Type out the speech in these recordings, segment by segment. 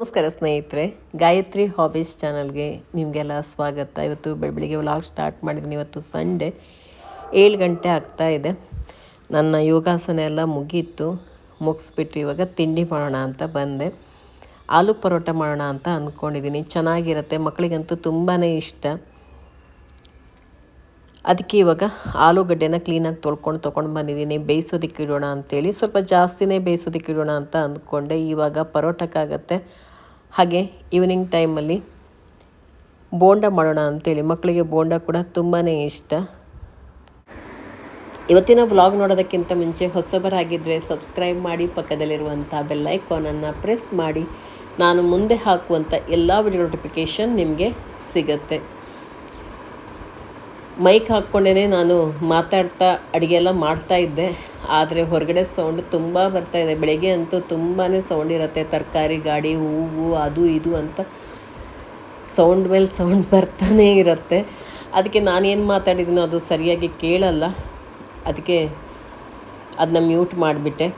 ನಮಸ್ಕಾರ ಸ್ನೇಹಿತರೆ, ಗಾಯತ್ರಿ ಹಾಬೀಸ್ ಚಾನಲ್ಗೆ ನಿಮಗೆಲ್ಲ ಸ್ವಾಗತ. ಇವತ್ತು ಬೆಳಿಗ್ಗೆ ವ್ಲಾಗ್ ಸ್ಟಾರ್ಟ್ ಮಾಡಿದ್ದೀನಿ. ಇವತ್ತು ಸಂಡೇ 7 ಗಂಟೆ ಆಗ್ತಾ ಇದೆ. ನನ್ನ ಯೋಗಾಸನ ಎಲ್ಲ ಮುಗಿಸ್ಬಿಟ್ಟು ಇವಾಗ ತಿಂಡಿ ಮಾಡೋಣ ಅಂತ ಬಂದೆ. ಆಲೂ ಪರೋಟ ಮಾಡೋಣ ಅಂತ ಅಂದ್ಕೊಂಡಿದ್ದೀನಿ. ಚೆನ್ನಾಗಿರುತ್ತೆ, ಮಕ್ಕಳಿಗಂತೂ ತುಂಬಾ ಇಷ್ಟ. ಅದಕ್ಕೆ ಇವಾಗ ಆಲೂಗಡ್ಡೆನ ಕ್ಲೀನಾಗಿ ತೊಗೊಂಡು ಬಂದಿದ್ದೀನಿ. ಬೇಯಿಸೋದಕ್ಕೆ ಇಡೋಣ ಅಂತೇಳಿ, ಸ್ವಲ್ಪ ಜಾಸ್ತಿನೇ ಬೇಯಿಸೋದಕ್ಕೆ ಇಡೋಣ ಅಂತ ಅಂದ್ಕೊಂಡೆ. ಇವಾಗ ಪರೋಟಕ್ಕಾಗತ್ತೆ. ಹಾಗೆ ಈವ್ನಿಂಗ್ ಟೈಮಲ್ಲಿ ಬೋಂಡ ಮಾಡೋಣ ಅಂತೇಳಿ, ಮಕ್ಕಳಿಗೆ ಬೋಂಡ ಕೂಡ ತುಂಬಾ ಇಷ್ಟ. ಇವತ್ತಿನ ವ್ಲಾಗ್ ನೋಡೋದಕ್ಕಿಂತ ಮುಂಚೆ ಹೊಸಬರಾಗಿದ್ದರೆ ಸಬ್ಸ್ಕ್ರೈಬ್ ಮಾಡಿ, ಪಕ್ಕದಲ್ಲಿರುವಂಥ ಬೆಲ್ ಐಕಾನನ್ನು ಪ್ರೆಸ್ ಮಾಡಿ. ನಾನು ಮುಂದೆ ಹಾಕುವಂಥ ಎಲ್ಲ ವಿಡಿಯೋ ನೋಟಿಫಿಕೇಷನ್ ನಿಮಗೆ ಸಿಗುತ್ತೆ. ಮೈಕ್ ಹಾಕ್ಕೊಂಡೇ ನಾನು ಮಾತಾಡ್ತಾ ಅಡುಗೆ ಎಲ್ಲ ಮಾಡ್ತಾಯಿದ್ದೆ. ಆದರೆ ಹೊರಗಡೆ ಸೌಂಡ್ ತುಂಬ ಬರ್ತಾಯಿದೆ. ಬೆಳಗ್ಗೆ ಅಂತೂ ತುಂಬಾ ಸೌಂಡ್ ಇರುತ್ತೆ. ತರಕಾರಿ ಗಾಡಿ, ಹೂವು, ಅದು ಇದು ಅಂತ ಸೌಂಡ್ ಮೇಲೆ ಸೌಂಡ್ ಬರ್ತಾನೇ ಇರುತ್ತೆ. ಅದಕ್ಕೆ ನಾನೇನು ಮಾತಾಡಿದ್ದೀನೋ ಅದು ಸರಿಯಾಗಿ ಕೇಳಲ್ಲ. ಅದಕ್ಕೆ ಅದನ್ನ ಮ್ಯೂಟ್ ಮಾಡಿಬಿಟ್ಟೆ.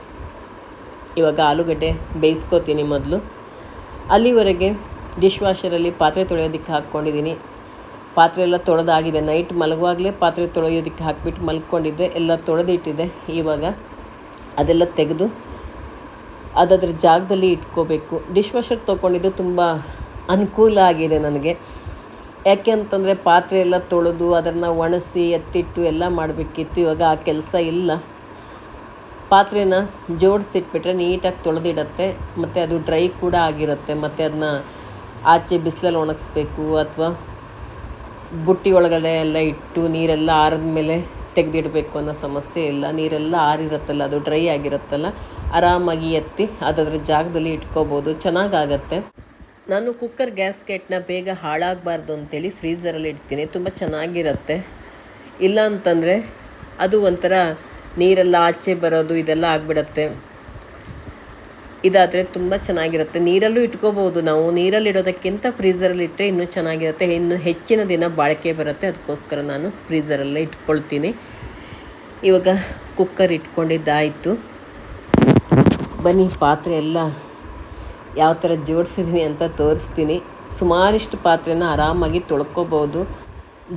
ಇವಾಗ ಆಲೂಗಡ್ಡೆ ಬೇಯಿಸ್ಕೋತೀನಿ ಮೊದಲು. ಅಲ್ಲಿವರೆಗೆ ಡಿಶ್ ವಾಷರಲ್ಲಿ ಪಾತ್ರೆ ತೊಳೆಯೋದಕ್ಕೆ ಹಾಕ್ಕೊಂಡಿದ್ದೀನಿ. ಪಾತ್ರೆ ಎಲ್ಲ ತೊಳೆದಾಗಿದೆ. ನೈಟ್ ಮಲಗುವಾಗಲೇ ಪಾತ್ರೆ ತೊಳೆಯೋದಕ್ಕೆ ಹಾಕಿಬಿಟ್ಟು ಮಲ್ಕೊಂಡಿದ್ದೆ. ಎಲ್ಲ ತೊಳೆದಿಟ್ಟಿದ್ದೆ. ಇವಾಗ ಅದೆಲ್ಲ ತೆಗೆದು ಅದರ ಜಾಗದಲ್ಲಿ ಇಟ್ಕೋಬೇಕು. ಡಿಶ್ ವಾಷರ್ ತೊಗೊಂಡಿದ್ದು ತುಂಬ ಅನುಕೂಲ ಆಗಿದೆ ನನಗೆ. ಯಾಕೆ ಅಂತಂದರೆ ಪಾತ್ರೆ ಎಲ್ಲ ತೊಳೆದು ಅದನ್ನು ಒಣಗಿಸಿ ಎತ್ತಿಟ್ಟು ಎಲ್ಲ ಮಾಡಬೇಕಿತ್ತು. ಇವಾಗ ಆ ಕೆಲಸ ಇಲ್ಲ. ಪಾತ್ರೆನ ಜೋಡಿಸಿಟ್ಬಿಟ್ರೆ ನೀಟಾಗಿ ತೊಳೆದಿಡತ್ತೆ. ಮತ್ತು ಅದು ಡ್ರೈ ಕೂಡ ಆಗಿರುತ್ತೆ. ಮತ್ತು ಅದನ್ನ ಆಚೆ ಬಿಸಿಲಲ್ಲಿ ಒಣಗಿಸ್ಬೇಕು ಅಥವಾ ಬುಟ್ಟಿ ಒಳಗಡೆ ಎಲ್ಲ ಇಟ್ಟು ನೀರೆಲ್ಲ ಆರಿದ ಮೇಲೆ ತೆಗೆದಿಡಬೇಕು ಅನ್ನೋ ಸಮಸ್ಯೆ ಇಲ್ಲ. ನೀರೆಲ್ಲ ಆರಿರುತ್ತಲ್ಲ, ಅದು ಡ್ರೈ ಆಗಿರುತ್ತಲ್ಲ, ಆರಾಮಾಗಿ ಎತ್ತಿ ಅದರ ಜಾಗದಲ್ಲಿ ಇಟ್ಕೋಬೋದು. ಚೆನ್ನಾಗಾಗತ್ತೆ. ನಾನು ಕುಕ್ಕರ್ ಗ್ಯಾಸ್ಕೆಟ್ನ ಬೇಗ ಹಾಳಾಗಬಾರ್ದು ಅಂತೇಳಿ ಫ್ರೀಝರಲ್ಲಿ ಇಡ್ತೀನಿ. ತುಂಬ ಚೆನ್ನಾಗಿರುತ್ತೆ. ಇಲ್ಲ ಅಂತಂದರೆ ಅದು ಒಂಥರ ನೀರೆಲ್ಲ ಆಚೆ ಬರೋದು ಇದೆಲ್ಲ ಆಗಿಬಿಡತ್ತೆ. ಇದಾದರೆ ತುಂಬ ಚೆನ್ನಾಗಿರುತ್ತೆ. ನೀರಲ್ಲೂ ಇಟ್ಕೋಬೋದು ನಾವು. ನೀರಲ್ಲಿ ಇಡೋದಕ್ಕಿಂತ ಫ್ರೀಝರಲ್ಲಿ ಇಟ್ಟರೆ ಇನ್ನೂ ಚೆನ್ನಾಗಿರುತ್ತೆ, ಇನ್ನೂ ಹೆಚ್ಚಿನ ದಿನ ಬಾಳಿಕೆ ಬರುತ್ತೆ. ಅದಕ್ಕೋಸ್ಕರ ನಾನು ಫ್ರೀಝರಲ್ಲೇ ಇಟ್ಕೊಳ್ತೀನಿ. ಇವಾಗ ಕುಕ್ಕರ್ ಇಟ್ಕೊಂಡಿದ್ದಾಯಿತು. ಬನ್ನಿ ಪಾತ್ರೆ ಎಲ್ಲ ಯಾವ ಥರ ಜೋಡಿಸಿದ್ದೀನಿ ಅಂತ ತೋರಿಸ್ತೀನಿ. ಸುಮಾರಿಷ್ಟು ಪಾತ್ರೆನ ಆರಾಮಾಗಿ ತೊಳ್ಕೊಬೋದು.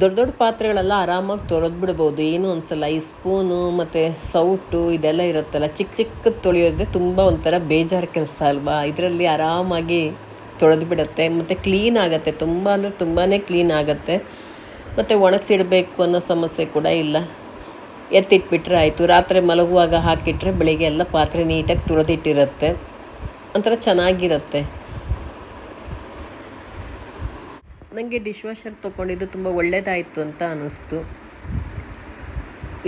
ದೊಡ್ಡ ದೊಡ್ಡ ಪಾತ್ರೆಗಳೆಲ್ಲ ಆರಾಮಾಗಿ ತೊಳೆದ್ಬಿಡ್ಬೋದು, ಏನೂ ಅನಿಸಲ್ಲ. ಈ ಸ್ಪೂನು ಮತ್ತು ಸೌಟು ಇದೆಲ್ಲ ಇರುತ್ತಲ್ಲ, ಚಿಕ್ಕ ಚಿಕ್ಕದು ತೊಳೆಯೋದ್ರೆ ತುಂಬ ಒಂಥರ ಬೇಜಾರು ಕೆಲಸ ಅಲ್ವಾ. ಇದರಲ್ಲಿ ಆರಾಮಾಗಿ ತೊಳೆದ್ಬಿಡತ್ತೆ ಮತ್ತು ಕ್ಲೀನ್ ಆಗುತ್ತೆ. ತುಂಬ ಅಂದರೆ ತುಂಬಾ ಕ್ಲೀನ್ ಆಗುತ್ತೆ. ಮತ್ತು ಒಣಗಿಸಿಡಬೇಕು ಅನ್ನೋ ಸಮಸ್ಯೆ ಕೂಡ ಇಲ್ಲ. ಎತ್ತಿಟ್ಬಿಟ್ರೆ ಆಯಿತು. ರಾತ್ರಿ ಮಲಗುವಾಗ ಹಾಕಿಟ್ರೆ ಬೆಳಿಗ್ಗೆ ಎಲ್ಲ ಪಾತ್ರೆ ನೀಟಾಗಿ ತೊಳೆದಿಟ್ಟಿರುತ್ತೆ. ಒಂಥರ ಚೆನ್ನಾಗಿರುತ್ತೆ. ನನಗೆ ಡಿಶ್ ವಾಷರ್ ತೊಗೊಂಡಿದ್ದು ತುಂಬ ಒಳ್ಳೆಯದಾಯಿತು ಅಂತ ಅನ್ನಿಸ್ತು.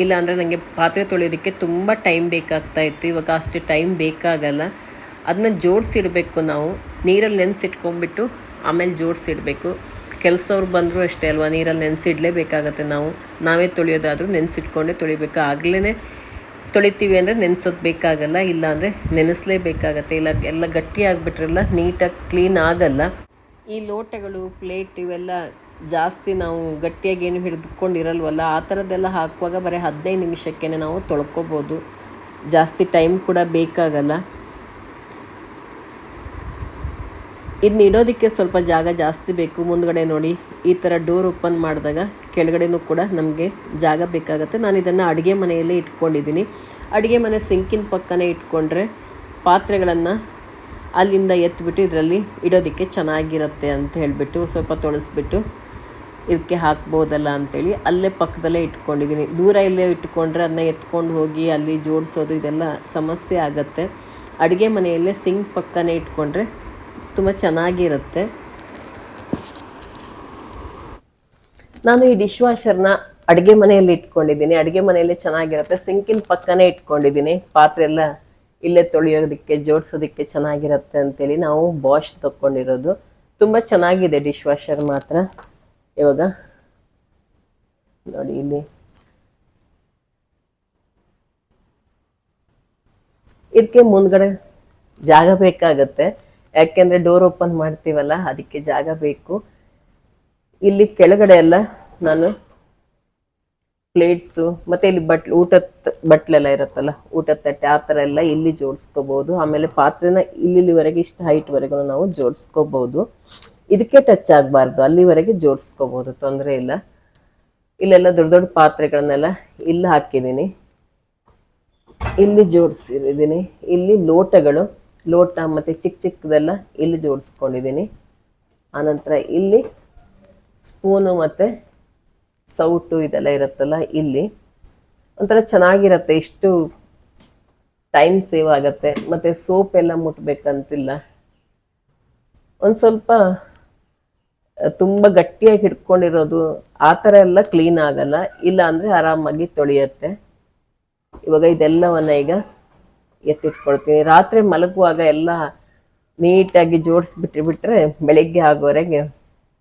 ಇಲ್ಲಾಂದರೆ ನನಗೆ ಪಾತ್ರೆ ತೊಳೆಯೋದಕ್ಕೆ ತುಂಬ ಟೈಮ್ ಬೇಕಾಗ್ತಾಯಿತ್ತು. ಇವಾಗ ಅಷ್ಟು ಟೈಮ್ ಬೇಕಾಗಲ್ಲ. ಅದನ್ನ ಜೋಡಿಸಿಡಬೇಕು ನಾವು. ನೀರಲ್ಲಿ ನೆನೆಸಿಟ್ಕೊಂಡ್ಬಿಟ್ಟು ಆಮೇಲೆ ಜೋಡಿಸಿಡಬೇಕು. ಕೆಲಸವ್ರು ಬಂದರೂ ಅಷ್ಟೇ ಅಲ್ವಾ, ನೀರಲ್ಲಿ ನೆನೆಸಿಡಲೇಬೇಕಾಗತ್ತೆ. ನಾವೇ ತೊಳೆಯೋದಾದರೂ ನೆನೆಸಿಟ್ಕೊಂಡೇ ತೊಳಿಬೇಕು. ಆಗಲೇ ತೊಳಿತೀವಿ ಅಂದರೆ ನೆನೆಸೋದು ಬೇಕಾಗಲ್ಲ. ಇಲ್ಲಾಂದರೆ ನೆನೆಸಲೇಬೇಕಾಗತ್ತೆ. ಇಲ್ಲ ಎಲ್ಲ ಗಟ್ಟಿ ಆಗಿಬಿಟ್ರೆಲ್ಲ ನೀಟಾಗಿ ಕ್ಲೀನ್ ಆಗಲ್ಲ. ಈ ಲೋಟಗಳು, ಪ್ಲೇಟ್ ಇವೆಲ್ಲ ಜಾಸ್ತಿ ನಾವು ಗಟ್ಟಿಯಾಗಿ ಏನು ಹಿಡಿದುಕೊಂಡಿರಲ್ವಲ್ಲ, ಆ ಥರದ್ದೆಲ್ಲ ಹಾಕುವಾಗ ಬರೀ 15 ನಿಮಿಷಕ್ಕೆ ನಾವು ತೊಳ್ಕೊಬೋದು. ಜಾಸ್ತಿ ಟೈಮ್ ಕೂಡ ಬೇಕಾಗಲ್ಲ. ಇದನ್ನ ಇಡೋದಕ್ಕೆ ಸ್ವಲ್ಪ ಜಾಗ ಜಾಸ್ತಿ ಬೇಕು. ಮುಂದ್ಗಡೆ ನೋಡಿ ಈ ಥರ ಡೋರ್ ಓಪನ್ ಮಾಡಿದಾಗ ಕೆಳಗಡೆನೂ ಕೂಡ ನಮಗೆ ಜಾಗ ಬೇಕಾಗುತ್ತೆ. ನಾನು ಇದನ್ನು ಅಡುಗೆ ಮನೆಯಲ್ಲೇ ಇಟ್ಕೊಂಡಿದ್ದೀನಿ. ಅಡುಗೆ ಮನೆ ಸಿಂಕಿನ ಪಕ್ಕನೇ ಇಟ್ಕೊಂಡ್ರೆ ಪಾತ್ರೆಗಳನ್ನು ಅಲ್ಲಿಂದ ಎತ್ತಿಬಿಟ್ಟು ಇದರಲ್ಲಿ ಇಡೋದಕ್ಕೆ ಚೆನ್ನಾಗಿರುತ್ತೆ ಅಂತ ಹೇಳಿಬಿಟ್ಟು ಸ್ವಲ್ಪ ತೊಳೆಸ್ಬಿಟ್ಟು ಇದಕ್ಕೆ ಹಾಕ್ಬೋದಲ್ಲ ಅಂಥೇಳಿ ಅಲ್ಲೇ ಪಕ್ಕದಲ್ಲೇ ಇಟ್ಕೊಂಡಿದ್ದೀನಿ. ದೂರ ಇಲ್ಲೇ ಇಟ್ಕೊಂಡ್ರೆ ಅದನ್ನ ಎತ್ಕೊಂಡು ಹೋಗಿ ಅಲ್ಲಿ ಜೋಡಿಸೋದು ಇದೆಲ್ಲ ಸಮಸ್ಯೆ ಆಗುತ್ತೆ. ಅಡುಗೆ ಮನೆಯಲ್ಲೇ ಸಿಂಕ್ ಪಕ್ಕನೇ ಇಟ್ಕೊಂಡ್ರೆ ತುಂಬ ಚೆನ್ನಾಗಿರುತ್ತೆ. ನಾನು ಈ ಡಿಶ್ ವಾಷರ್ನ ಅಡುಗೆ ಮನೆಯಲ್ಲಿ ಇಟ್ಕೊಂಡಿದ್ದೀನಿ. ಅಡುಗೆ ಮನೆಯಲ್ಲೇ ಚೆನ್ನಾಗಿರುತ್ತೆ. ಸಿಂಕಿನ ಪಕ್ಕನೇ ಇಟ್ಕೊಂಡಿದ್ದೀನಿ. ಪಾತ್ರೆ ಎಲ್ಲ ಇಲ್ಲೇ ತೊಳೆಯೋದಕ್ಕೆ ಜೋಡಿಸೋದಕ್ಕೆ ಚೆನ್ನಾಗಿರುತ್ತೆ ಅಂತೇಳಿ ನಾವು ಬಾಷ್ ತಗೊಂಡಿರೋದು. ತುಂಬ ಚೆನ್ನಾಗಿದೆ ಡಿಶ್ ವಾಷರ್ ಮಾತ್ರ. ಇವಾಗ ನೋಡಿ ಇಲ್ಲಿ ಇದಕ್ಕೆ ಮುಂದ್ಗಡೆ ಜಾಗ ಬೇಕಾಗತ್ತೆ. ಯಾಕೆಂದರೆ ಡೋರ್ ಓಪನ್ ಮಾಡ್ತೀವಲ್ಲ, ಅದಕ್ಕೆ ಜಾಗ ಬೇಕು. ಇಲ್ಲಿ ಕೆಳಗಡೆ ಎಲ್ಲ ನಾನು ಪ್ಲೇಟ್ಸು, ಮತ್ತು ಇಲ್ಲಿ ಊಟದ ಬಟ್ಲೆಲ್ಲ ಇರುತ್ತಲ್ಲ, ಊಟದ ತಟ್ಟೆ ಆ ಥರ ಎಲ್ಲ ಇಲ್ಲಿ ಜೋಡಿಸ್ಕೋಬೋದು. ಆಮೇಲೆ ಪಾತ್ರೆನ ಇಲ್ಲಿವರೆಗೆ ಇಷ್ಟು ಹೈಟ್ವರೆಗೂ ನಾವು ಜೋಡಿಸ್ಕೋಬೋದು. ಇದಕ್ಕೆ ಟಚ್ ಆಗಬಾರ್ದು, ಅಲ್ಲಿವರೆಗೆ ಜೋಡಿಸ್ಕೋಬೋದು, ತೊಂದರೆ ಇಲ್ಲ. ಇಲ್ಲೆಲ್ಲ ದೊಡ್ಡ ದೊಡ್ಡ ಪಾತ್ರೆಗಳನ್ನೆಲ್ಲ ಇಲ್ಲಿ ಹಾಕಿದ್ದೀನಿ, ಇಲ್ಲಿ ಜೋಡಿಸಿದ್ದೀನಿ. ಇಲ್ಲಿ ಲೋಟ ಮತ್ತು ಚಿಕ್ಕದೆಲ್ಲ ಇಲ್ಲಿ ಜೋಡಿಸ್ಕೊಂಡಿದ್ದೀನಿ. ಆನಂತರ ಇಲ್ಲಿ ಸ್ಪೂನು ಮತ್ತು ಸೌಟು ಇದೆಲ್ಲ ಇರುತ್ತಲ್ಲ, ಇಲ್ಲಿ ಒಂಥರ ಚೆನ್ನಾಗಿರುತ್ತೆ. ಇಷ್ಟು ಟೈಮ್ ಸೇವ್ ಆಗುತ್ತೆ. ಮತ್ತು ಸೋಪ್ ಎಲ್ಲ ಮುಟ್ಬೇಕಂತಿಲ್ಲ. ಒಂದು ಸ್ವಲ್ಪ ತುಂಬ ಗಟ್ಟಿಯಾಗಿ ಹಿಡ್ಕೊಂಡಿರೋದು ಆ ಥರ ಎಲ್ಲ ಕ್ಲೀನ್ ಆಗಲ್ಲ, ಇಲ್ಲ ಅಂದರೆ ಆರಾಮಾಗಿ ತೊಳೆಯುತ್ತೆ. ಇವಾಗ ಇದೆಲ್ಲವನ್ನ ಈಗ ಎತ್ತಿಟ್ಕೊಳ್ತೀನಿ. ರಾತ್ರಿ ಮಲಗುವಾಗ ಎಲ್ಲ ನೀಟಾಗಿ ಜೋಡಿಸ್ಬಿಟ್ರೆ ಬೆಳಿಗ್ಗೆ ಆಗೋವರೆಗೆ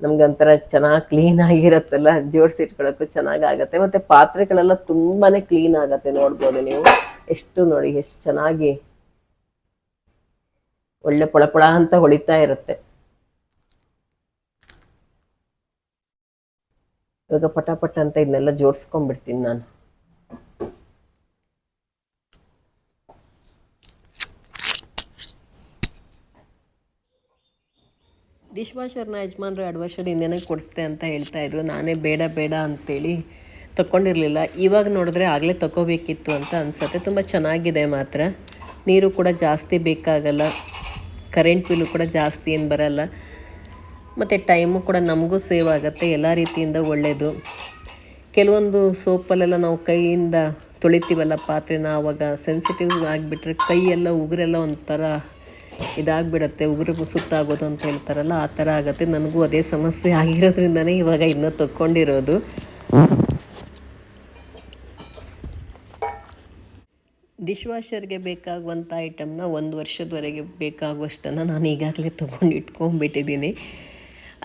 ನಮ್ಗೊಂಥರ ಚೆನ್ನಾಗಿ ಕ್ಲೀನ್ ಆಗಿರತ್ತಲ್ಲ, ಜೋಡಿಸಿಟ್ಕೊಳ್ಳೋಕ್ಕೂ ಚೆನ್ನಾಗಾಗತ್ತೆ. ಮತ್ತು ಪಾತ್ರೆಗಳೆಲ್ಲ ತುಂಬಾ ಕ್ಲೀನ್ ಆಗುತ್ತೆ. ನೋಡ್ಬೋದು ನೀವು, ನೋಡಿ ಎಷ್ಟು ಚೆನ್ನಾಗಿ ಒಳ್ಳೆ ಪಳಪಳ ಅಂತ ಹೊಳಿತಾ ಇರುತ್ತೆ. ಇವಾಗ ಪಟಾಪಟ ಅಂತ ಇದನ್ನೆಲ್ಲ ಜೋಡಿಸ್ಕೊಂಡ್ಬಿಡ್ತೀನಿ ನಾನು. ಡಿಶ್ ವಾಷರ್ನ ಯಜಮಾನ್ರು 2 ವರ್ಷದ ಹಿಂದೆನೇ ಕೊಡಿಸ್ತೆ ಅಂತ ಹೇಳ್ತಾಯಿದ್ರು. ನಾನೇ ಬೇಡ ಅಂತೇಳಿ ತೊಗೊಂಡಿರಲಿಲ್ಲ. ಇವಾಗ ನೋಡಿದ್ರೆ ಆಗಲೇ ತೊಗೋಬೇಕಿತ್ತು ಅಂತ ಅನಿಸುತ್ತೆ. ತುಂಬ ಚೆನ್ನಾಗಿದೆ ಮಾತ್ರ. ನೀರು ಕೂಡ ಜಾಸ್ತಿ ಬೇಕಾಗಲ್ಲ, ಕರೆಂಟ್ ಬಿಲ್ಲು ಕೂಡ ಜಾಸ್ತಿ ಏನು ಬರಲ್ಲ, ಮತ್ತು ಟೈಮು ಕೂಡ ನಮಗೂ ಸೇವ್ ಆಗುತ್ತೆ. ಎಲ್ಲ ರೀತಿಯಿಂದ ಒಳ್ಳೆಯದು. ಕೆಲವೊಂದು ಸೋಪಲ್ಲೆಲ್ಲ ನಾವು ಕೈಯಿಂದ ತೊಳಿತೀವಲ್ಲ ಪಾತ್ರೆನ, ಆವಾಗ ಸೆನ್ಸಿಟಿವ್ ಆಗಿಬಿಟ್ರೆ ಕೈಯೆಲ್ಲ ಉಗುರೆಲ್ಲ ಒಂಥರ ಇದಾಗಿಬಿಡುತ್ತೆ, ಉಗುರು ಸುತ್ತಾಗೋದು ಅಂತ ಹೇಳ್ತಾರಲ್ಲ, ಆ ಥರ ಆಗುತ್ತೆ. ನನಗೂ ಅದೇ ಸಮಸ್ಯೆ ಆಗಿರೋದ್ರಿಂದನೇ ಇವಾಗ ಇನ್ನೂ ತೊಗೊಂಡಿರೋದು. ಡಿಶ್ ವಾಷರ್ಗೆ ಬೇಕಾಗುವಂಥ ಐಟಮ್ನ 1 ವರ್ಷದವರೆಗೆ ಬೇಕಾಗುವಷ್ಟನ್ನು ನಾನು ಈಗಾಗಲೇ ತೊಗೊಂಡು ಇಟ್ಕೊಂಡ್ಬಿಟ್ಟಿದ್ದೀನಿ.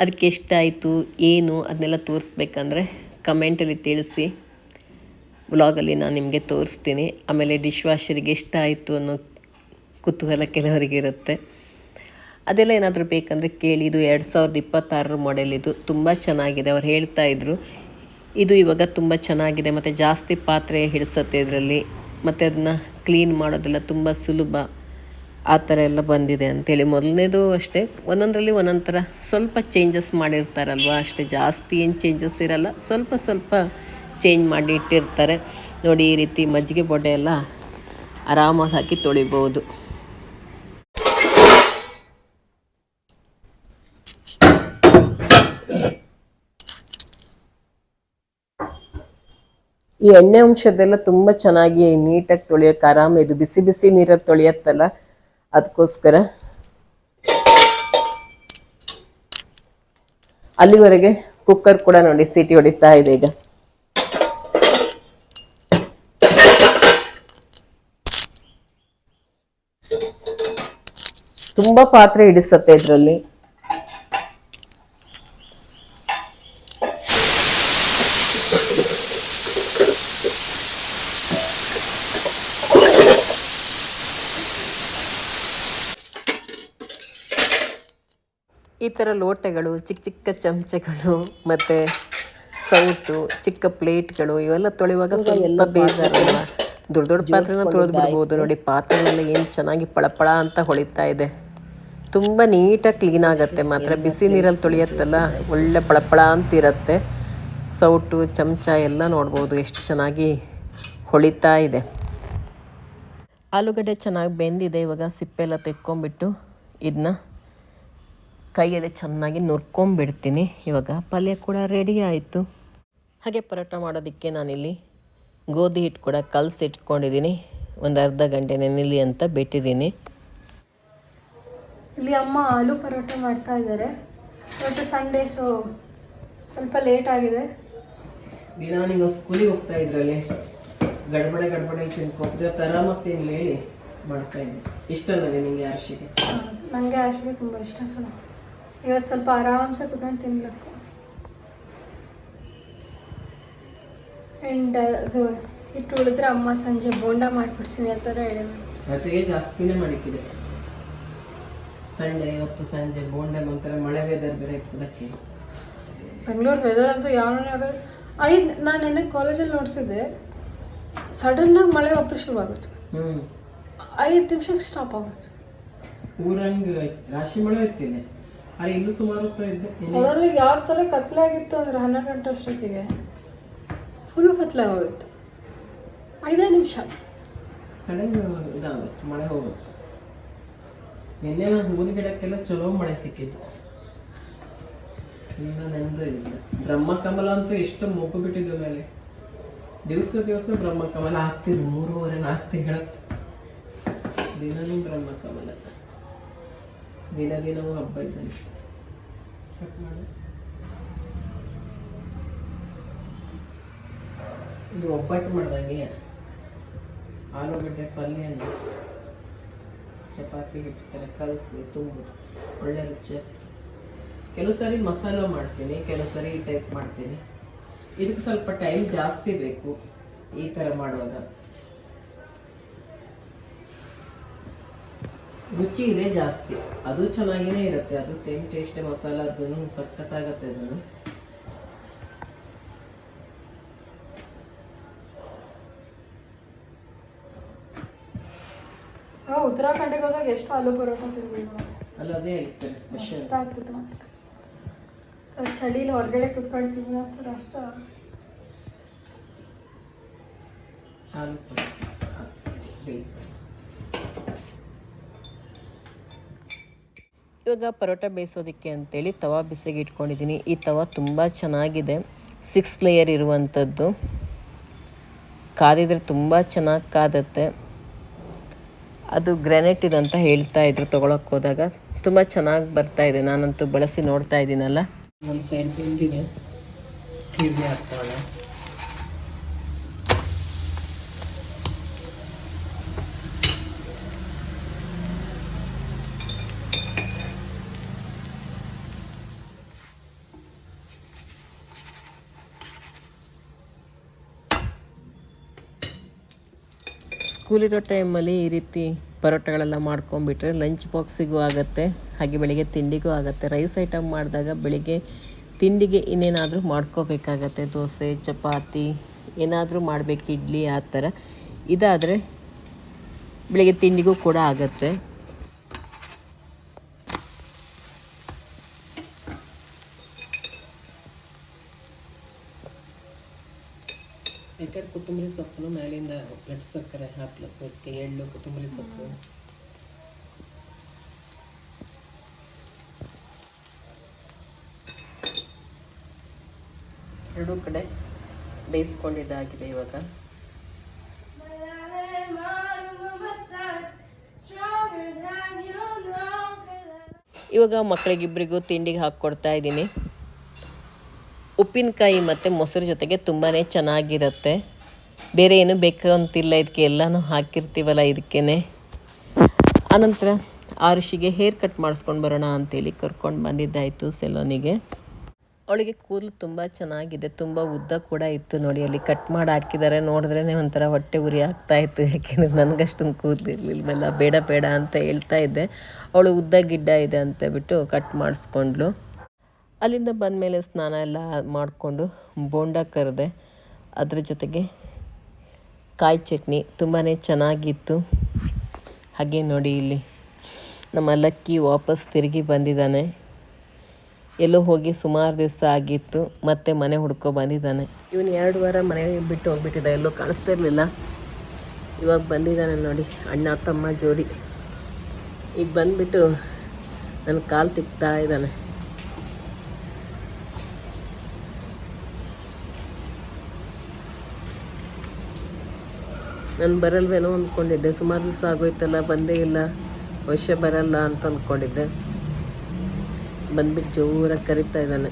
ಅದಕ್ಕೆ ಎಷ್ಟಾಯಿತು ಏನು ಅದನ್ನೆಲ್ಲ ತೋರಿಸ್ಬೇಕಂದ್ರೆ ಕಮೆಂಟಲ್ಲಿ ತಿಳಿಸಿ, ವ್ಲಾಗಲ್ಲಿ ನಾನು ನಿಮಗೆ ತೋರಿಸ್ತೀನಿ. ಆಮೇಲೆ ಡಿಶ್ ವಾಷರಿಗೆ ಎಷ್ಟಾಯಿತು ಅನ್ನೋ ಕುತೂಹಲ ಕೆಲವರಿಗಿರುತ್ತೆ. ಅದೆಲ್ಲ ಏನಾದರೂ ಬೇಕಂದರೆ ಕೇಳಿ. ಇದು 2026 ಮಾಡೆಲ್, ಇದು ತುಂಬ ಚೆನ್ನಾಗಿದೆ. ಅವ್ರು ಹೇಳ್ತಾಯಿದ್ರು ಇದು ಇವಾಗ ತುಂಬ ಚೆನ್ನಾಗಿದೆ, ಮತ್ತು ಜಾಸ್ತಿ ಪಾತ್ರೆ ಹಿಡಿಸುತ್ತೆ ಇದರಲ್ಲಿ, ಮತ್ತು ಅದನ್ನ ಕ್ಲೀನ್ ಮಾಡೋದೆಲ್ಲ ತುಂಬ ಸುಲಭ, ಆ ಥರ ಎಲ್ಲ ಬಂದಿದೆ ಅಂತೇಳಿ. ಮೊದಲನೇದು ಅಷ್ಟೇ, ಒಂದೊಂದರಲ್ಲಿ ಒಂದೊಂದು ಥರ ಸ್ವಲ್ಪ ಚೇಂಜಸ್ ಮಾಡಿರ್ತಾರಲ್ವ, ಅಷ್ಟೇ, ಜಾಸ್ತಿ ಏನು ಚೇಂಜಸ್ ಇರಲ್ಲ, ಸ್ವಲ್ಪ ಚೇಂಜ್ ಮಾಡಿ ಇಟ್ಟಿರ್ತಾರೆ. ನೋಡಿ, ಈ ರೀತಿ ಮಜ್ಜಿಗೆ ಬೊಡೆ ಎಲ್ಲ ಆರಾಮಾಗಿ ಹಾಕಿ ತೊಳಿಬೋದು. ಈ ಎಣ್ಣೆ ಅಂಶದೆಲ್ಲ ತುಂಬ ಚೆನ್ನಾಗಿ ನೀಟಾಗಿ ತೊಳೆಯೋಕೆ ಆರಾಮ. ಇದು ಬಿಸಿ ನೀರಲ್ಲಿ ತೊಳೆಯತ್ತಲ್ಲ, ಅದಕ್ಕೋಸ್ಕರ ಅಲ್ಲಿವರೆಗೆ ಕುಕ್ಕರ್ ಕೂಡ ನೋಡಿ ಸೀಟಿ ಹೊಡಿತಾ ಇದೆ. ಈಗ ತುಂಬಾ ಪಾತ್ರೆ ಹಿಡಿಸತ್ತೆ ಇದರಲ್ಲಿ. ಈ ಥರ ಲೋಟಗಳು, ಚಿಕ್ಕ ಚಮಚಗಳು, ಮತ್ತು ಸೌಟು, ಚಿಕ್ಕ ಪ್ಲೇಟ್ಗಳು, ಇವೆಲ್ಲ ತೊಳೆಯುವಾಗ ಸ್ವಲ್ಪ ಬೇಜಾರಲ್ಲ. ದೊಡ್ಡ ಪಾತ್ರೆನ ತೊಳೆದು ಬಿಡ್ಬೋದು. ನೋಡಿ, ಪಾತ್ರೆನೆಲ್ಲ ಏನು ಚೆನ್ನಾಗಿ ಪಳಪಳ ಅಂತ ಹೊಳಿತಾ ಇದೆ. ತುಂಬ ನೀಟಾಗಿ ಕ್ಲೀನ್ ಆಗುತ್ತೆ. ಮಾತ್ರ ಬಿಸಿ ನೀರಲ್ಲಿ ತೊಳೆಯತ್ತಲ್ಲ, ಒಳ್ಳೆ ಪಳಪಳ ಅಂತಿರುತ್ತೆ. ಸೌಟು, ಚಮಚ ಎಲ್ಲ ನೋಡ್ಬೋದು ಎಷ್ಟು ಚೆನ್ನಾಗಿ ಹೊಳಿತಾ ಇದೆ. ಆಲೂಗಡ್ಡೆ ಚೆನ್ನಾಗಿ ಬೆಂದಿದೆ. ಇವಾಗ ಸಿಪ್ಪೆಲ್ಲ ತೆಕ್ಕೊಂಬಿಟ್ಟು ಇದನ್ನ ಕೈಯಲ್ಲಿ ಚೆನ್ನಾಗಿ ನುರ್ಕೊಂಬಿಡ್ತೀನಿ. ಇವಾಗ ಪಲ್ಯ ಕೂಡ ರೆಡಿ ಆಯಿತು. ಹಾಗೆ ಪರೋಟ ಮಾಡೋದಕ್ಕೆ ನಾನಿಲ್ಲಿ ಗೋಧಿ ಹಿಟ್ಟು ಕೂಡ ಕಲಸಿಟ್ಕೊಂಡಿದ್ದೀನಿ. ಒಂದು ಅರ್ಧ ಗಂಟೆ ನೆನೆಲಿ ಅಂತ ಬಿಟ್ಟಿದ್ದೀನಿ. ಇಲ್ಲಿ ಅಮ್ಮ ಆಲೂ ಪರೋಟ ಮಾಡ್ತಾ ಇದ್ದಾರೆ. ಇವತ್ತು ಸಂಡೇ, ಸೊ ಸ್ವಲ್ಪ ಲೇಟ್ ಆಗಿದೆ. ದಿನ ನೀವು ಸ್ಕೂಲಿಗೆ ಹೋಗ್ತಾ ಇದ್ರಲ್ಲಿ ಗಡ್ಬಡೆ ತಿನ್ಕೊತಿದ್ದೆ, ತರ ಮತ್ತೇನು ಹೇಳಿ ಮಾಡ್ತಾ ಇದ್ದೆ. ಇಷ್ಟನಲ್ಲ ನಿಮಗೆ ಆರ್ಷಿಗೆ? ನನಗೆ ಆರ್ಷಿಗೆ ತುಂಬ ಇಷ್ಟ. ಸೊ ಇವತ್ತು ಸ್ವಲ್ಪ ಆರಾಮ್ಸೆ ಕೂತ್ಕೊಂಡು ತಿನ್ಬೇಕು. ಆ್ಯಂಡ್ ಅದು ಹಿಟ್ಟು ಉಳಿದ್ರೆ ಅಮ್ಮ ಸಂಜೆ ಬೋಂಡ ಮಾಡಿಬಿಡ್ತೀನಿ ಆ ಥರ ಹೇಳಿದ್ರು. ಅದಕ್ಕೆ ಜಾಸ್ತಿನೇ ಮಾಡಿಕ್ಕಿದೆ ಸಂಡೇ. ಇವತ್ತು ಸಂಜೆ ಬೋಂಡ, ಒಂಥರ ಮಳೆ ವೆದರ್ ಬೇರೆ ಇರ್ತದಕ್ಕೆ. ಬೆಂಗಳೂರು ವೆದರ್ ಅಂತೂ ಯಾವನೇ ನಾನು ನೆನ್ನೆ ಕಾಲೇಜಲ್ಲಿ ನೋಡ್ತಿದ್ದೆ, ಸಡನ್ನಾಗಿ ಮಳೆ ವಾಪಸ್ ಶುರುವಾಗುತ್ತೆ, 5 ನಿಮಿಷಕ್ಕೆ ಸ್ಟಾಪ್ ಆಗುತ್ತೆ. ಊರಂಗೆ ರಾಶಿ ಮಳೆ ಇರ್ತೀನಿ ಅಲ್ಲಿ ಇಲ್ಲೂ ಸುಮಾರು ಇದ್ದೆ. ಸಡನ್ಲಿ ಯಾವ ಥರ ಕತ್ಲೆ ಆಗಿತ್ತು ಅಂದರೆ 12 ಗಂಟೆ ಅಷ್ಟೊತ್ತಿಗೆ ಫುಲ್ ಕತ್ಲೆ ಹೋಗಿತ್ತು. 5 ನಿಮಿಷ ಕಡೆಗೆ ಇದಾಗುತ್ತೆ, ಮಳೆ ಹೋಗುತ್ತೆ. ನಿನ್ನೆ ನಾನು ಹೂವಿನ ಗಿಡಕ್ಕೆಲ್ಲ ಚಲೋ ಮಳೆ ಸಿಕ್ಕಿದ್ದು. ಇನ್ನು ನೆಂದು ಇಲ್ಲ. ಬ್ರಹ್ಮಕಮಲ ಅಂತೂ ಎಷ್ಟು ಮೊಗ್ಗು ಬಿಟ್ಟಿದ್ದು ಮೇಲೆ. ದಿವಸ ಬ್ರಹ್ಮಕಮಲ ಆಗ್ತಿದ್ದು 3-4 ತಿಂಗಳತ್ತು. ದಿನವೂ ಬ್ರಹ್ಮಕಮಲ, ದಿನವೂ ಹಬ್ಬ ಇದ್ದಂಗೆ. ಕಟ್ ಮಾಡಿ ಇದು ಒಬ್ಬಟ್ಟು ಮಾಡ್ದಂಗೆ ಆಲೂಗಡ್ಡೆ ಪಲ್ಯನ ಚಪಾತಿ ಹಿಟ್ಟು ಕಲಸಿ ತುಂಬ ಒಳ್ಳೆ ರುಚಿ. ಕೆಲವು ಸಾರಿ ಮಸಾಲೆ ಮಾಡ್ತೀನಿ, ಕೆಲವು ಸಾರಿ ಈ ಟೈಪ್ ಮಾಡ್ತೀನಿ. ಇದಕ್ಕೆ ಸ್ವಲ್ಪ ಟೈಮ್ ಜಾಸ್ತಿ ಬೇಕು ಈ ಥರ ಮಾಡುವಾಗ. ರುಚಿ ಇದೆ ಜಾಸ್ತಿ, ಅದು ಚೆನ್ನಾಗಿನೇ ಇರುತ್ತೆ, ಅದು ಸೇಮ್ ಟೇಸ್ಟ್. ಮಸಾಲ ಅದನ್ನು ಸಖತ್ತಾಗತ್ತೆ. ಅದನ್ನು ಉತ್ತರಾಖಂಡಿಗೆ ಹೋದಾಗ ಎಷ್ಟು ಆಲೂ ಪರೋಟ ತಿಂದಿದ್ದು ಅಲ್ಲ, ಅದೇ ಸ್ಪೆಷಲ್ ಆಗ್ತಿತ್ತು. ಮತ್ತೆ ಚಳಿಲಿ ಹೊರಗಡೆ ಕುತ್ಕೊಳ್ತೀವಿ ಆ ಥರ ಅರ್ಥ. ಆಲೂ ಪರೋಟ ಬೇಯಿಸು. ಇವಾಗ ಪರೋಟ ಬೇಯಿಸೋದಕ್ಕೆ ಅಂತೇಳಿ ತವಾ ಬಿಸಿಗೆ ಇಟ್ಕೊಂಡಿದ್ದೀನಿ. ಈ ತವಾ ತುಂಬ ಚೆನ್ನಾಗಿದೆ, 6 ಲೇಯರ್ ಇರುವಂಥದ್ದು. ಕಾದಿದ್ರೆ ತುಂಬ ಚೆನ್ನಾಗಿ ಕಾದತ್ತೆ. ಅದು ಗ್ರಾನೈಟ್ ಇದಂತ ಹೇಳ್ತಾ ಇದ್ರು ತೊಗೊಳಕ್ಕೆ ಹೋದಾಗ. ತುಂಬ ಚೆನ್ನಾಗಿ ಬರ್ತಾ ಇದೆ, ನಾನಂತೂ ಬಳಸಿ ನೋಡ್ತಾ ಇದ್ದೀನಲ್ಲ. ನಮ್ಮ ಸೈಡ್ ಬೆಂದಿದೆ, ಹೀಗೆ ಹಾಕ್ತಾಳೆ. ಸ್ಕೂಲಿರೋ ಟೈಮಲ್ಲಿ ಈ ರೀತಿ ಪರೋಟಗಳೆಲ್ಲ ಮಾಡ್ಕೊಂಬಿಟ್ರೆ ಲಂಚ್ ಬಾಕ್ಸಿಗೂ ಆಗುತ್ತೆ, ಹಾಗೆ ಬೆಳಿಗ್ಗೆ ತಿಂಡಿಗೂ ಆಗುತ್ತೆ. ರೈಸ್ ಐಟಮ್ ಮಾಡಿದಾಗ ಬೆಳಿಗ್ಗೆ ತಿಂಡಿಗೆ ಇನ್ನೇನಾದರೂ ಮಾಡ್ಕೋಬೇಕಾಗತ್ತೆ, ದೋಸೆ ಚಪಾತಿ ಏನಾದರೂ ಮಾಡಬೇಕು, ಇಡ್ಲಿ ಆ ಥರ. ಇದಾದರೆ ಬೆಳಿಗ್ಗೆ ತಿಂಡಿಗೂ ಕೂಡ ಆಗುತ್ತೆ. ಬೇಕಾದ್ರೆ ಕೊತ್ತಂಬರಿ ಸೊಪ್ಪನ್ನು ಮೇಲಿಂದ ಲಟ್ಸಕ್ಕರೆ ಹಾಕ್ಲಿಕ್ಕೆ, ಅದಕ್ಕೆ ಎಳ್ಳು, ಕೊತ್ತಂಬರಿ ಸೊಪ್ಪು. ಎರಡೂ ಕಡೆ ಬೇಯಿಸ್ಕೊಂಡಿದ್ದಾಗಿದೆ. ಇವಾಗ ಮಕ್ಕಳಿಗಿಬ್ಬರಿಗೂ ತಿಂಡಿಗೆ ಹಾಕ್ಕೊಡ್ತಾ ಇದ್ದೀನಿ. ಉಪ್ಪಿನಕಾಯಿ ಮತ್ತು ಮೊಸರು ಜೊತೆಗೆ ತುಂಬಾ ಚೆನ್ನಾಗಿರುತ್ತೆ. ಬೇರೆ ಏನು ಬೇಕು ಅಂತಿಲ್ಲ, ಇದಕ್ಕೆ ಎಲ್ಲನೂ ಹಾಕಿರ್ತೀವಲ್ಲ ಇದಕ್ಕೇ. ಆನಂತರ ಆರುಷಿಗೆ ಹೇರ್ ಕಟ್ ಮಾಡಿಸ್ಕೊಂಡು ಬರೋಣ ಅಂತೇಳಿ ಕರ್ಕೊಂಡು ಬಂದಿದ್ದಾಯಿತು ಸೆಲೂನಿಗೆ. ಅವಳಿಗೆ ಕೂದಲು ತುಂಬ ಚೆನ್ನಾಗಿದೆ, ತುಂಬ ಉದ್ದ ಕೂಡ ಇತ್ತು. ನೋಡಿ ಅಲ್ಲಿ ಕಟ್ ಮಾಡಿ ಹಾಕಿದ್ದಾರೆ, ನೋಡಿದ್ರೇ ಒಂಥರ ಹೊಟ್ಟೆ ಉರಿ ಆಗ್ತಾಯಿತ್ತು. ಯಾಕೆಂದರೆ ನನಗಷ್ಟೊಂದು ಕೂದಲು ಇರಲಿಲ್ವಲ್ಲ, ಬೇಡ ಬೇಡ ಅಂತ ಹೇಳ್ತಾ ಇದ್ದೆ. ಅವಳು ಉದ್ದ ಗಿಡ್ಡ ಇದೆ ಅಂತ ಬಿಟ್ಟು ಕಟ್ ಮಾಡಿಸ್ಕೊಂಡ್ಳು. ಅಲ್ಲಿಂದ ಬಂದಮೇಲೆ ಸ್ನಾನ ಎಲ್ಲ ಮಾಡಿಕೊಂಡು ಬೋಂಡ ಕರೆದೆ, ಅದ್ರ ಜೊತೆಗೆ ಕಾಯಿ ಚಟ್ನಿ ತುಂಬಾ ಚೆನ್ನಾಗಿತ್ತು. ಹಾಗೆ ನೋಡಿ ಇಲ್ಲಿ ನಮ್ಮ ಲಕ್ಕಿ ವಾಪಸ್ ತಿರುಗಿ ಬಂದಿದ್ದಾನೆ. ಎಲ್ಲೋ ಹೋಗಿ ಸುಮಾರು ದಿವಸ ಆಗಿತ್ತು, ಮತ್ತೆ ಮನೆ ಹುಡ್ಕೊ ಬಂದಿದ್ದಾನೆ. ಇವನು 2 ವಾರ ಮನೆ ಬಿಟ್ಟು ಹೋಗ್ಬಿಟ್ಟಿದ್ದ, ಎಲ್ಲೋ ಕಾಣಿಸ್ತಿರ್ಲಿಲ್ಲ. ಇವಾಗ ಬಂದಿದ್ದಾನೆ ನೋಡಿ, ಅಣ್ಣ ತಮ್ಮ ಜೋಡಿ. ಈಗ ಬಂದುಬಿಟ್ಟು ನನ್ನ ಕಾಲು ತಿಕ್ತಾ ಇದ್ದಾನೆ. ನಾನು ಬರಲ್ವೇನೋ ಅಂದ್ಕೊಂಡಿದ್ದೆ, ಸುಮಾರು ದಿವಸ ಆಗೋಯ್ತಲ್ಲ ಬಂದೇ ಇಲ್ಲ, ವರ್ಷ ಬರಲ್ಲ ಅಂತ ಅಂದ್ಕೊಂಡಿದ್ದೆ. ಬಂದ್ಬಿಟ್ಟು ಜೋರಾಗಿ ಕರೀತಾ ಇದ್ದಾನೆ.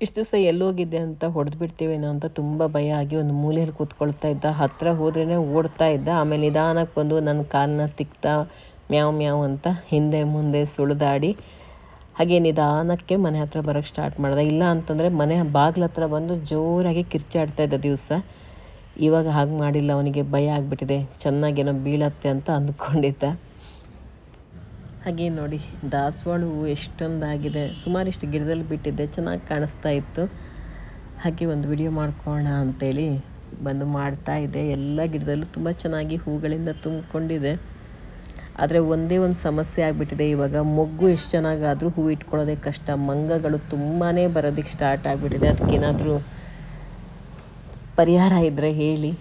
ಇಷ್ಟು ದಿವಸ ಎಲ್ಲೋಗಿದ್ದೆ ಅಂತ ಹೊಡೆದ್ಬಿಡ್ತೀವೇನೋ ಅಂತ ತುಂಬ ಭಯ ಆಗಿ ಒಂದು ಮೂಲೆಯಲ್ಲಿ ಕೂತ್ಕೊಳ್ತಾ ಇದ್ದ. ಹತ್ತಿರ ಹೋದ್ರೇ ಓಡ್ತಾ ಇದ್ದ. ಆಮೇಲೆ ನಿಧಾನಕ್ಕೆ ಬಂದು ನನ್ನ ಕಾಲನ್ನ ತಿಕ್ತಾ ಮ್ಯಾವ್ ಮ್ಯಾವ್ ಅಂತ ಹಿಂದೆ ಮುಂದೆ ಸುಳಿದಾಡಿ ಹಾಗೆ ನಿಧಾನಕ್ಕೆ ಮನೆ ಹತ್ರ ಬರೋಕ್ಕೆ ಸ್ಟಾರ್ಟ್ ಮಾಡ್ದೆ. ಇಲ್ಲ ಅಂತಂದರೆ ಮನೆ ಬಾಗಿಲ ಹತ್ರ ಬಂದು ಜೋರಾಗಿ ಕಿರ್ಚಾಡ್ತಾ ಇದ್ದ ದಿವಸ. ಇವಾಗ ಹಾಗೆ ಮಾಡಿಲ್ಲ, ಅವನಿಗೆ ಭಯ ಆಗಿಬಿಟ್ಟಿದೆ, ಚೆನ್ನಾಗೇನೋ ಬೀಳತ್ತೆ ಅಂತ ಅಂದ್ಕೊಂಡಿದ್ದ. ಹಾಗೆ ನೋಡಿ ದಾಸವಾಳ ಹೂವು ಎಷ್ಟೊಂದಾಗಿದೆ, ಸುಮಾರಿಷ್ಟು ಗಿಡದಲ್ಲಿ ಬಿಟ್ಟಿದ್ದೆ, ಚೆನ್ನಾಗಿ ಕಾಣಿಸ್ತಾ ಇತ್ತು. ಹಾಗೆ ಒಂದು ವಿಡಿಯೋ ಮಾಡ್ಕೊಳ್ಳೋಣ ಅಂಥೇಳಿ ಬಂದು ಮಾಡ್ತಾಯಿದ್ದೆ. ಎಲ್ಲ ಗಿಡದಲ್ಲೂ ತುಂಬ ಚೆನ್ನಾಗಿ ಹೂಗಳಿಂದ ತುಂಬಿಕೊಂಡಿದೆ. ಆದರೆ ಒಂದೇ ಒಂದು ಸಮಸ್ಯೆ ಆಗಿಬಿಟ್ಟಿದೆ, ಇವಾಗ ಮೊಗ್ಗು ಎಷ್ಟು ಚೆನ್ನಾಗಾದರೂ ಹೂ ಇಟ್ಕೊಳ್ಳೋದೇ ಕಷ್ಟ. ಮಂಗಗಳು ತುಂಬಾ ಬರೋದಕ್ಕೆ ಸ್ಟಾರ್ಟ್ ಆಗಿಬಿಟ್ಟಿದೆ. ಅದಕ್ಕೇನಾದರೂ ಪರಿಹಾರ ಇದ್ದರೆ ಹೇಳಿ.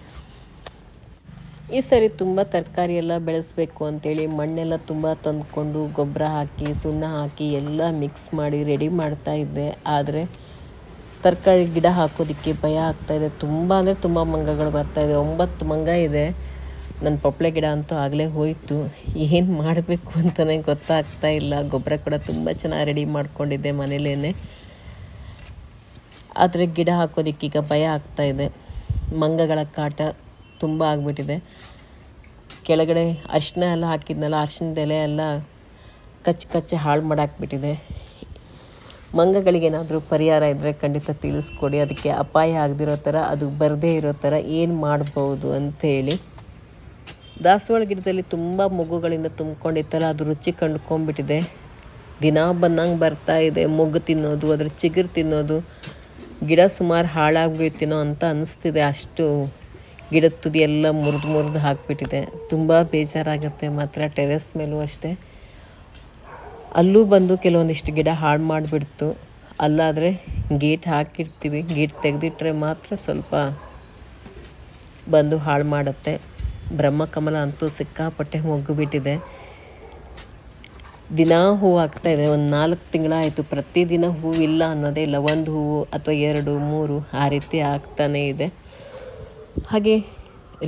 ಈ ಸರಿ ತುಂಬ ತರಕಾರಿ ಎಲ್ಲ ಬೆಳೆಸಬೇಕು ಅಂತೇಳಿ ಮಣ್ಣೆಲ್ಲ ತುಂಬ ತಂದುಕೊಂಡು ಗೊಬ್ಬರ ಹಾಕಿ ಸುಣ್ಣ ಹಾಕಿ ಎಲ್ಲ ಮಿಕ್ಸ್ ಮಾಡಿ ರೆಡಿ ಮಾಡ್ತಾಯಿದ್ದೆ. ಆದರೆ ತರಕಾರಿ ಗಿಡ ಹಾಕೋದಕ್ಕೆ ಭಯ ಆಗ್ತಾಯಿದೆ. ತುಂಬ ಅಂದರೆ ತುಂಬ ಮಂಗಗಳು ಬರ್ತಾಯಿದೆ. 9 ಮಂಗ ಇದೆ. ನನ್ನ ಪಪ್ಪಳೆ ಗಿಡ ಅಂತೂ ಆಗಲೇ ಹೋಯಿತು. ಏನು ಮಾಡಬೇಕು ಅಂತಲೇ ಗೊತ್ತಾಗ್ತಾ ಇಲ್ಲ. ಗೊಬ್ಬರ ಕೂಡ ತುಂಬ ಚೆನ್ನಾಗಿ ರೆಡಿ ಮಾಡ್ಕೊಂಡಿದ್ದೆ ಮನೇಲೇ. ಆದರೆ ಗಿಡ ಹಾಕೋದಕ್ಕೀಗ ಭಯ ಆಗ್ತಾಯಿದೆ. ಮಂಗಗಳ ಕಾಟ ತುಂಬ ಆಗಿಬಿಟ್ಟಿದೆ. ಕೆಳಗಡೆ ಅರಿಶಿನ ಎಲ್ಲ ಹಾಕಿದ್ನಲ್ಲ, ಅರಿಶಿನದ ಎಲೆ ಎಲ್ಲ ಕಚ್ಚಿ ಹಾಳು ಮಾಡಾಕ್ಬಿಟ್ಟಿದೆ. ಮಂಗಗಳಿಗೇನಾದರೂ ಪರಿಹಾರ ಇದ್ದರೆ ಖಂಡಿತ ತಿಳಿಸ್ಕೊಡಿ. ಅದಕ್ಕೆ ಅಪಾಯ ಆಗದಿರೋ ಥರ, ಅದು ಬರದೇ ಇರೋ ಥರ ಏನು ಮಾಡ್ಬೋದು ಅಂಥೇಳಿ. ದಾಸವಾಳ ಗಿಡದಲ್ಲಿ ತುಂಬ ಮೊಗ್ಗುಗಳಿಂದ ತುಂಬ್ಕೊಂಡಿತ್ತಲ್ಲ, ಅದು ರುಚಿ ಕಂಡುಕೊಂಡ್ಬಿಟ್ಟಿದೆ. ದಿನ ಬಂದಂಗೆ ಬರ್ತಾಯಿದೆ. ಮೊಗ್ಗು ತಿನ್ನೋದು, ಅದ್ರ ಚಿಗುರು ತಿನ್ನೋದು, ಗಿಡ ಸುಮಾರು ಹಾಳಾಗ್ಬಿಡ್ತೀನೋ ಅಂತ ಅನಿಸ್ತಿದೆ. ಅಷ್ಟು ಗಿಡದ ತುದಿ ಎಲ್ಲ ಮುರಿದು ಹಾಕಿಬಿಟ್ಟಿದೆ. ತುಂಬ ಬೇಜಾರಾಗುತ್ತೆ ಮಾತ್ರ. ಟೆರೆಸ್ ಮೇಲೂ ಅಷ್ಟೇ, ಅಲ್ಲೂ ಬಂದು ಕೆಲವೊಂದಿಷ್ಟು ಗಿಡ ಹಾಳು ಮಾಡಿಬಿಡ್ತು. ಅಲ್ಲಾದರೆ ಗೇಟ್ ಹಾಕಿರ್ತೀವಿ, ಗೇಟ್ ತೆಗೆದಿಟ್ರೆ ಮಾತ್ರ ಸ್ವಲ್ಪ ಬಂದು ಹಾಳು ಮಾಡುತ್ತೆ. ಬ್ರಹ್ಮಕಮಲ ಅಂತೂ ಸಿಕ್ಕಾಪಟ್ಟೆ ಮೊಗ್ಗುಬಿಟ್ಟಿದೆ. ದಿನ ಹೂವು ಆಗ್ತಾಯಿದೆ. ಒಂದು 4 ತಿಂಗಳಾಯಿತು. ಪ್ರತಿದಿನ ಹೂವಿಲ್ಲ ಅನ್ನೋದೇ ಇಲ್ಲ. 1 ಹೂವು ಅಥವಾ 2, 3 ಆ ರೀತಿ ಆಗ್ತಾನೇ ಇದೆ. ಹಾಗೆ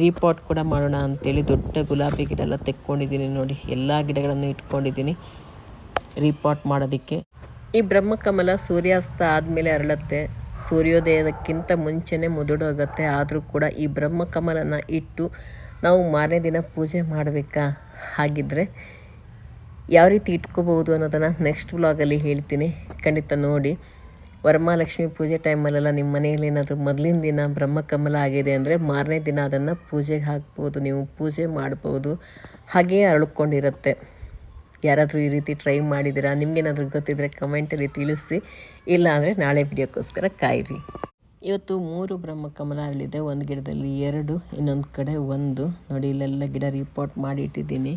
ರೀಪಾಟ್ ಕೂಡ ಮಾಡೋಣ ಅಂಥೇಳಿ ದೊಡ್ಡ ಗುಲಾಬಿ ಗಿಡ ಎಲ್ಲ ತೆಕ್ಕೊಂಡಿದ್ದೀನಿ ನೋಡಿ. ಎಲ್ಲ ಗಿಡಗಳನ್ನು ಇಟ್ಕೊಂಡಿದ್ದೀನಿ ರೀಪಾಟ್ ಮಾಡೋದಕ್ಕೆ. ಈ ಬ್ರಹ್ಮಕಮಲ ಸೂರ್ಯಾಸ್ತ ಆದಮೇಲೆ ಅರಳುತ್ತೆ. ಸೂರ್ಯೋದಯದಕ್ಕಿಂತ ಮುಂಚೆನೇ ಮುದುಡೋಗುತ್ತೆ. ಆದರೂ ಕೂಡ ಈ ಬ್ರಹ್ಮಕಮಲನ ಇಟ್ಟು ನಾವು ಮಾರನೇ ದಿನ ಪೂಜೆ ಮಾಡಬೇಕಾ? ಹಾಗಿದ್ದರೆ ಯಾವ ರೀತಿ ಇಟ್ಕೋಬೋದು ಅನ್ನೋದನ್ನು ನೆಕ್ಸ್ಟ್ ವ್ಲಾಗಲ್ಲಿ ಹೇಳ್ತೀನಿ. ಖಂಡಿತ ನೋಡಿ. ವರಮಹಾಲಕ್ಷ್ಮಿ ಪೂಜೆ ಟೈಮಲ್ಲೆಲ್ಲ ನಿಮ್ಮ ಮನೆಯಲ್ಲಿ ಏನಾದರೂ ಮೊದಲಿನ ದಿನ ಬ್ರಹ್ಮಕಮಲ ಆಗಿದೆ ಅಂದರೆ ಮಾರನೇ ದಿನ ಅದನ್ನು ಪೂಜೆಗೆ ಹಾಕ್ಬೋದು, ನೀವು ಪೂಜೆ ಮಾಡ್ಬೋದು. ಹಾಗೆಯೇ ಅರಳ್ಕೊಂಡಿರುತ್ತೆ. ಯಾರಾದರೂ ಈ ರೀತಿ ಟ್ರೈ ಮಾಡಿದ್ದೀರಾ? ನಿಮಗೇನಾದರೂ ಗೊತ್ತಿದ್ದರೆ ಕಮೆಂಟಲ್ಲಿ ತಿಳಿಸಿ. ಇಲ್ಲ ಅಂದರೆ ನಾಳೆ ವಿಡಿಯೋಕ್ಕೋಸ್ಕರ ಕಾಯಿರಿ. ಇವತ್ತು 3 ಬ್ರಹ್ಮಕಮಲ ಅರಳಿದೆ. ಒಂದು ಗಿಡದಲ್ಲಿ 2, ಇನ್ನೊಂದು ಕಡೆ 1 ನೋಡಿ. ಇಲ್ಲೆಲ್ಲ ಗಿಡ ರೀಪಾಟ್ ಮಾಡಿ ಇಟ್ಟಿದ್ದೀನಿ.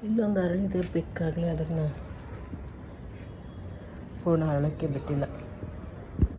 ಇಲ್ಲೊಂದು ಅರಳಿದೆ ಬೇಕಾಗಲೇ, ಅದನ್ನು ಪೂರ್ಣ ಅರಳಕ್ಕೆ ಬಿಟ್ಟಿಲ್ಲ.